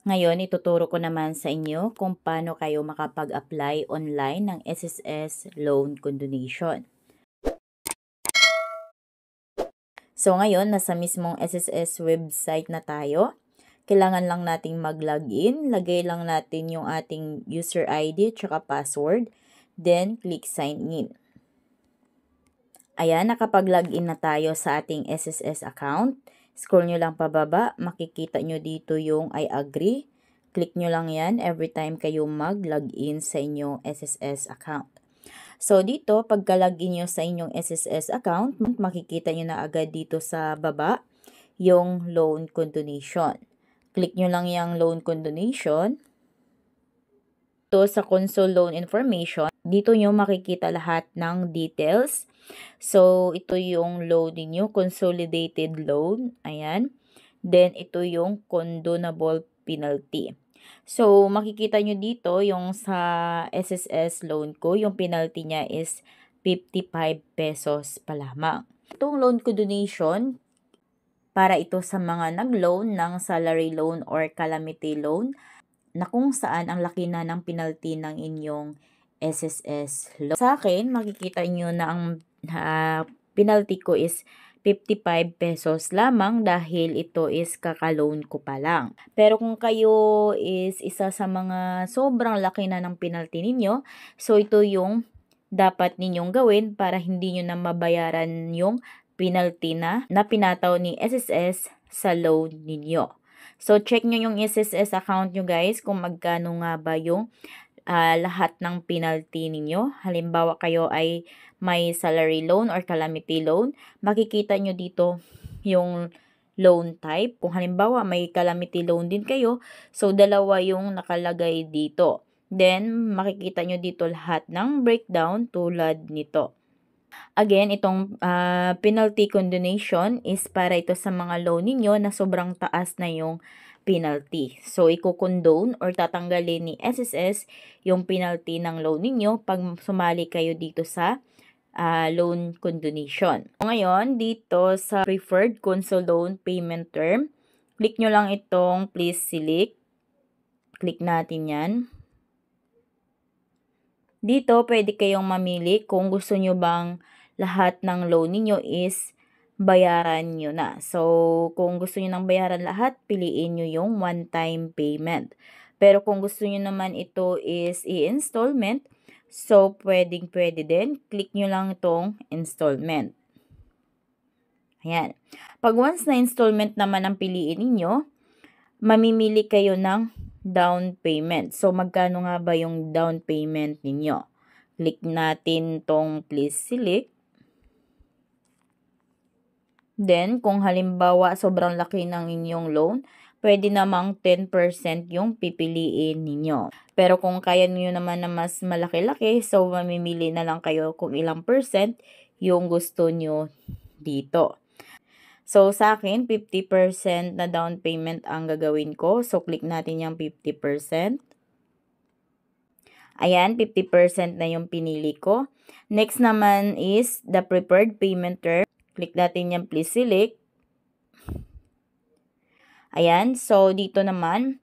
Ngayon, ituturo ko naman sa inyo kung paano kayo makapag-apply online ng SSS Loan Continuation. So, ngayon, nasa mismong SSS website na tayo. Kailangan lang nating mag-login. Lagay lang natin yung ating user ID at password. Then, click sign in. Ayan, nakapag-login na tayo sa ating SSS account. Scroll nyo lang pababa, makikita nyo dito yung I agree. Click nyo lang yan every time kayo mag-login sa inyong SSS account. So dito, pagka-login nyo sa inyong SSS account, makikita nyo na agad dito sa baba yung loan continuation. Click nyo lang yung loan continuation. Ito sa console loan information, dito nyo makikita lahat ng details. So, ito yung loan ninyo, consolidated loan. Ayan. Then, ito yung condonable penalty. So, makikita nyo dito yung sa SSS loan ko, yung penalty niya is 55 pesos pa lamang. Itong loan ko donation, para ito sa mga nag-loan ng salary loan or calamity loan, na kung saan ang laki na ng penalty ng inyong SSS loan. Sa akin, makikita nyo na ang penalty ko is 55 pesos lamang dahil ito is kaka-loan ko pa lang. Pero kung kayo is isa sa mga sobrang laki na ng penalty ninyo, so ito yung dapat ninyong gawin para hindi nyo na mabayaran yung penalty na pinataw ni SSS sa loan ninyo. So, check nyo yung SSS account nyo guys kung magkano nga ba yung lahat ng penalty ninyo. Halimbawa kayo ay may salary loan or calamity loan, makikita nyo dito yung loan type. Kung halimbawa may calamity loan din kayo, so dalawa yung nakalagay dito. Then, makikita nyo dito lahat ng breakdown tulad nito. Again, itong penalty condonation is para ito sa mga loan ninyo na sobrang taas na yung penalty. So, i-condone or tatanggalin ni SSS yung penalty ng loan ninyo pag sumali kayo dito sa loan condonation. Ngayon, dito sa preferred console loan payment term, click nyo lang itong please select. Click natin yan. Dito, pwede kayong mamili kung gusto nyo bang lahat ng loan ninyo is bayaran nyo na. So, kung gusto nyo nang bayaran lahat, piliin nyo yung one-time payment. Pero kung gusto nyo naman ito is i-installment, so pwede din. Click nyo lang itong installment. Ayan. Pag once na installment naman ang piliin ninyo, mamimili kayo ng down payment. So, magkano nga ba yung down payment ninyo? Click natin tong please select. Then, kung halimbawa sobrang laki ng inyong loan, pwede namang 10% yung pipiliin ninyo. Pero kung kaya niyo naman na mas malaki-laki, so mamimili na lang kayo kung ilang percent yung gusto nyo dito. So, sa akin, 50% na down payment ang gagawin ko. So, click natin yung 50%. Ayan, 50% na yung pinili ko. Next naman is the preferred payment term. Click natin yung please select. Ayan, so dito naman,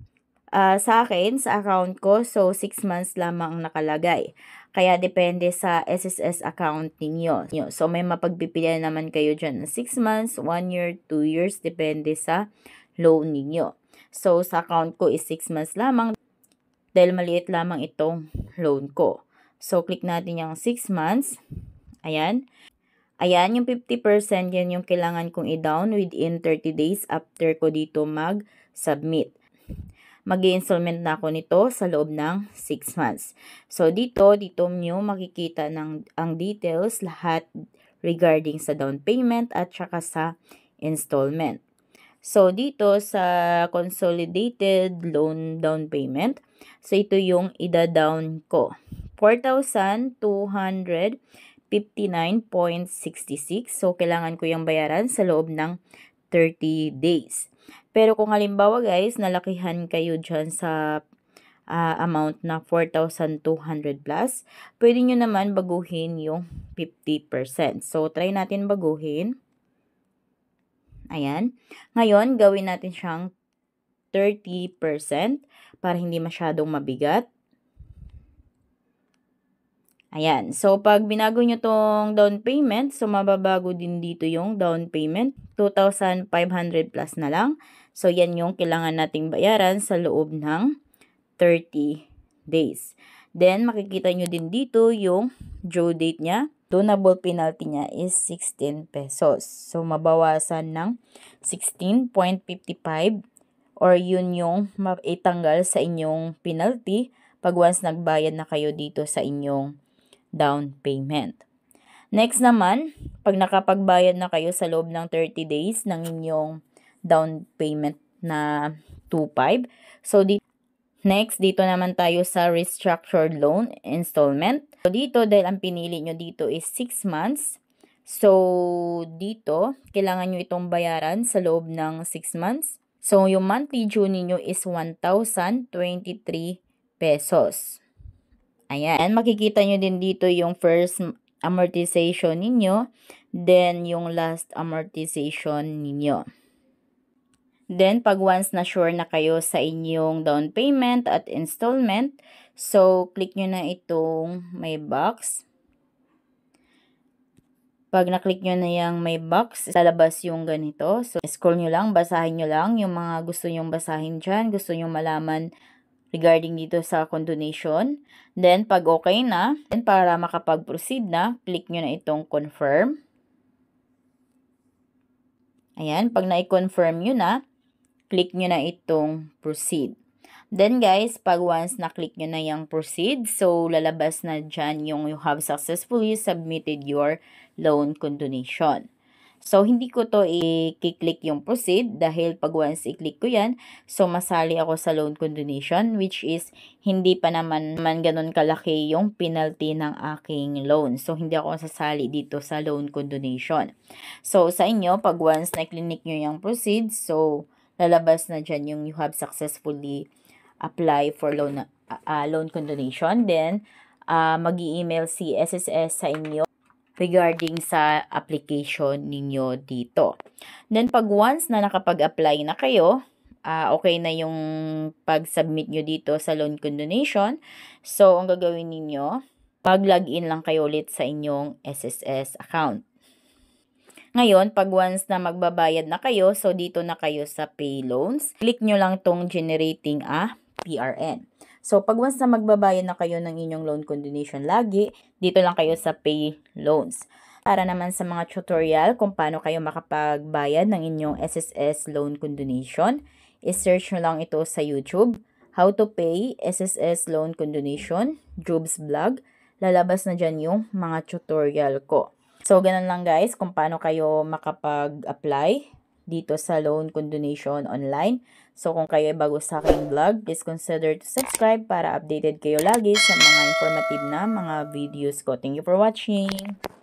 sa akin, sa account ko, so 6 months lamang ang nakalagay. Kaya depende sa SSS account ninyo. So may mapagpipilian naman kayo dyan na 6 months, 1 year, 2 years, depende sa loan ninyo. So sa account ko is 6 months lamang dahil maliit lamang itong loan ko. So click natin yung 6 months. Ayan. Ayan, yung 50% yan yung kailangan kong i-down within 30 days after ko dito mag-submit. Mag-i-installment na ako nito sa loob ng 6 months. So, dito nyo makikita ang details lahat regarding sa down payment at saka sa installment. So, dito sa consolidated loan down payment, so ito yung ida-down ko. 4,259.66. So, kailangan ko yung bayaran sa loob ng 30 days. Pero kung halimbawa guys, nalakihan kayo dyan sa amount na 4,200 plus, pwede nyo naman baguhin yung 50%. So, try natin baguhin. Ayan. Ngayon, gawin natin siyang 30% para hindi masyadong mabigat. Ayan. So, pag binago nyo tong down payment, so mababago din dito yung down payment. 2,500 plus na lang. So, yan yung kailangan nating bayaran sa loob ng 30 days. Then, makikita nyo din dito yung due date niya. Donable penalty niya is 16 pesos. So, mabawasan ng 16.55 or yun yung maitanggal sa inyong penalty pag once nagbayad na kayo dito sa inyong down payment. Next naman, pag nakapagbayad na kayo sa loob ng 30 days ng inyong down payment na 2.5. So, next, dito naman tayo sa restructured loan installment. So, dito, dahil ang pinili nyo dito is 6 months. So, dito, kailangan nyo itong bayaran sa loob ng 6 months. So, yung monthly due ninyo is 1,023 pesos. Ayan, makikita nyo din dito yung first amortization ninyo, then yung last amortization ninyo. Then, pag once na sure na kayo sa inyong down payment at installment, so, click nyo na itong may box. Pag na-click nyo na yung may box, lalabas yung ganito. So, scroll nyo lang, basahin nyo lang yung mga gusto nyong basahin dyan, gusto nyong malaman regarding dito sa condonation. Then, pag okay na, then para makapag-proceed na, click nyo na itong confirm. Ayan, pag na-confirm nyo na, click nyo na itong proceed. Then guys, pag once na-click nyo na yung proceed, so lalabas na dyan yung you have successfully submitted your loan condonation. So, hindi ko to i-click yung proceed dahil pag once i-click ko yan, so masali ako sa loan condonation which is hindi pa naman ganun kalaki yung penalty ng aking loan. So, hindi ako sasali dito sa loan condonation. So, sa inyo, pag once na-click nyo yung proceed, so lalabas na dyan yung you have successfully apply for loan condonation. Then, mag-i-email si SSS sa inyo regarding sa application ninyo dito. Then, pag once na nakapag-apply na kayo, okay na yung pag-submit nyo dito sa loan condonation. So, ang gagawin ninyo, mag-login lang kayo ulit sa inyong SSS account. Ngayon, pag once na magbabayad na kayo, so dito na kayo sa pay loans, click nyo lang tong generating a PRN. So, pag once na magbabayad na kayo ng inyong loan condonation lagi, dito lang kayo sa pay loans. Para naman sa mga tutorial kung paano kayo makapagbayad ng inyong SSS loan condonation, i-search nyo lang ito sa YouTube, How to Pay SSS Loan Condonation, Jobs Vlog. Lalabas na dyan yung mga tutorial ko. So, ganun lang guys kung paano kayo makapag-apply dito sa loan condonation online. So, kung kayo ay bago sa aking vlog, please consider to subscribe para updated kayo lagi sa mga informative na mga videos ko. Thank you for watching!